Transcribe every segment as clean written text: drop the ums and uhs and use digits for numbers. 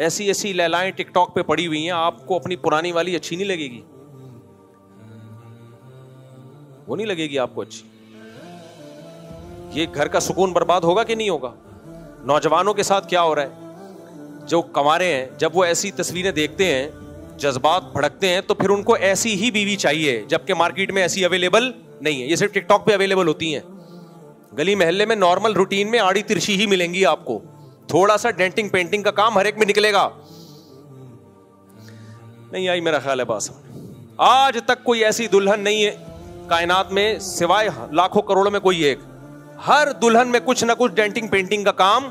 ایسی ایسی لیلائیں ٹک ٹاک پہ پڑی ہوئی ہیں, آپ کو اپنی پرانی والی اچھی نہیں لگے گی, وہ نہیں لگے گی آپ کو اچھی. یہ گھر کا سکون برباد ہوگا کہ نہیں ہوگا؟ نوجوانوں کے ساتھ کیا ہو رہا ہے, جو کنوارے ہیں جب وہ ایسی تصویریں دیکھتے ہیں جذبات بھڑکتے ہیں, تو پھر ان کو ایسی ہی بیوی چاہیے, جبکہ مارکیٹ میں ایسی اویلیبل نہیں ہے. یہ صرف ٹک ٹاک پہ اویلیبل ہوتی ہیں. گلی محلے میں نارمل روٹین میں آڑی ترچھی ہی ملیں گی آپ کو, تھوڑا سا ڈینٹنگ پینٹنگ کا کام ہر ایک میں نکلے گا. نہیں آئی میرا خیال ہے بات سمجھ. آج تک کوئی ایسی دلہن نہیں ہے کائنات میں سوائے لاکھوں کروڑوں میں کوئی ایک, ہر دلہن میں کچھ نہ کچھ ڈینٹنگ پینٹنگ کا کام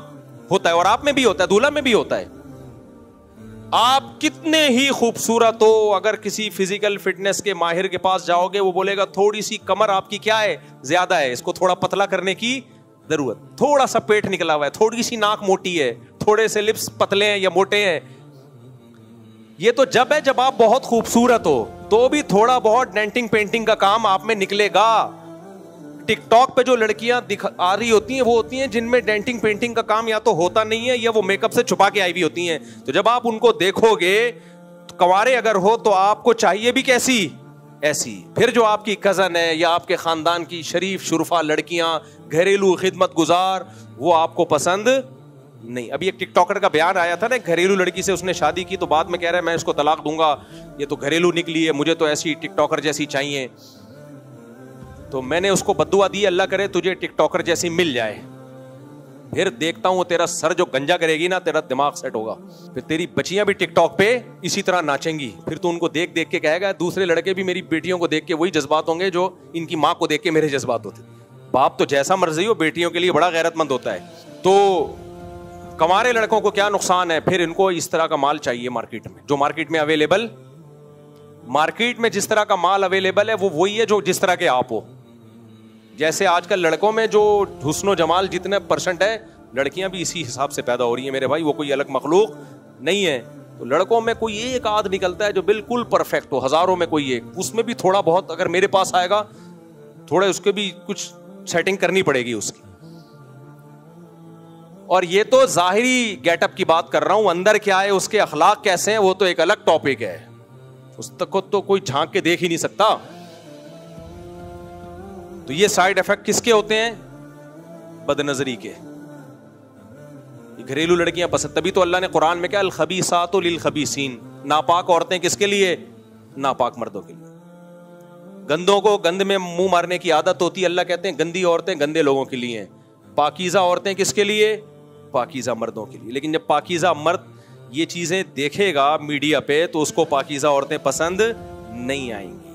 ہوتا ہے, اور آپ میں بھی ہوتا ہے, دولہا میں بھی ہوتا ہے. آپ کتنے ہی خوبصورت ہو, اگر کسی فزیکل فٹنس کے ماہر کے پاس جاؤ گے وہ بولے گا تھوڑی سی کمر آپ کی کیا ہے, زیادہ ہے, اس کو تھوڑا پتلا کرنے کی ضرورت, تھوڑا سا پیٹ نکلا ہوا ہے, تھوڑی سی ناک موٹی ہے, تھوڑے سے لپس پتلے ہیں یا موٹے ہیں. یہ تو جب ہے جب آپ بہت خوبصورت ہو, تو بھی تھوڑا بہت ڈینٹنگ پینٹنگ کا کام آپ میں نکلے گا. ٹک ٹاک پہ جو لڑکیاں آ رہی ہوتی ہیں وہ ہوتی ہیں جن میں ڈینٹنگ پینٹنگ کا کام یا تو ہوتا نہیں ہے یا وہ میک اپ سے چھپا کے آئی ہوئی ہوتی ہیں. تو جب آپ ان کو دیکھو گے, کنوارے اگر ہو تو آپ کو چاہیے بھی کیسی, ایسی. پھر جو آپ کی کزن ہے یا آپ کے خاندان کی شریف شرفا لڑکیاں, گھریلو خدمت گزار, وہ آپ کو پسند نہیں. ابھی ایک ٹک ٹاکر کا بیان آیا تھا نا, گھریلو لڑکی سے اس نے شادی کی تو بعد میں کہہ رہا ہے میں اس کو طلاق دوں گا, یہ تو گھریلو نکلی ہے, مجھے تو ایسی ٹک ٹاکر جیسی چاہیے. تو میں نے اس کو بددعا دی, اللہ کرے تجھے ٹک ٹاکر جیسی مل جائے. پھر دیکھتا ہوں تیرا سر جو گنجا کرے گی نا, تیرا دماغ سیٹ ہوگا, پھر تیری بچیاں بھی ٹک ٹاک پہ اسی طرح ناچیں گی. پھر تو ان کو دیکھ دیکھ کے کہے گا دوسرے لڑکے بھی میری بیٹیوں کو دیکھ کے وہی جذبات ہوں گے جو ان کی ماں کو دیکھ کے میرے جذبات ہوتے. باپ تو جیسا مرضی ہو, بیٹیوں کے لیے بڑا غیرت مند ہوتا ہے. تو کنوارے لڑکوں کو کیا نقصان ہے, پھر ان کو اس طرح کا مال چاہیے مارکیٹ میں, جو مارکیٹ میں اویلیبل, مارکیٹ میں جس طرح کا مال اویلیبل ہے وہ وہی ہے جو جس طرح کے آپ ہو. جیسے آج کل لڑکوں میں جو حسن و جمال جتنے پرسنٹ ہے, لڑکیاں بھی اسی حساب سے پیدا ہو رہی ہیں میرے بھائی, وہ کوئی الگ مخلوق نہیں ہے. تو لڑکوں میں کوئی ایک آدھ نکلتا ہے جو بالکل پرفیکٹ ہو, ہزاروں میں کوئی ایک, اس میں بھی تھوڑا بہت اگر میرے پاس آئے گا, تھوڑے اس کے بھی کچھ سیٹنگ کرنی پڑے گی اس کی. اور یہ تو ظاہری گیٹ اپ کی بات کر رہا ہوں, اندر کیا ہے, اس کے اخلاق کیسے ہیں, وہ تو ایک الگ ٹاپک ہے, اس تک کو تو کوئی جھانک کے دیکھ ہی نہیں سکتا. تو یہ سائیڈ افیکٹ کس کے ہوتے ہیں, بد نظری کے. گھریلو لڑکیاں پسند, تبھی تو اللہ نے قرآن میں کیا الخبیثات للخبیثین, ناپاک عورتیں کس کے لیے, ناپاک مردوں کے لیے. گندوں کو گند میں منہ مارنے کی عادت ہوتی ہے, اللہ کہتے ہیں گندی عورتیں گندے لوگوں کے لیے ہیں, پاکیزہ عورتیں کس کے لیے, پاکیزہ مردوں کے لیے. لیکن جب پاکیزہ مرد یہ چیزیں دیکھے گا میڈیا پہ تو اس کو پاکیزہ عورتیں پسند نہیں آئیں گی.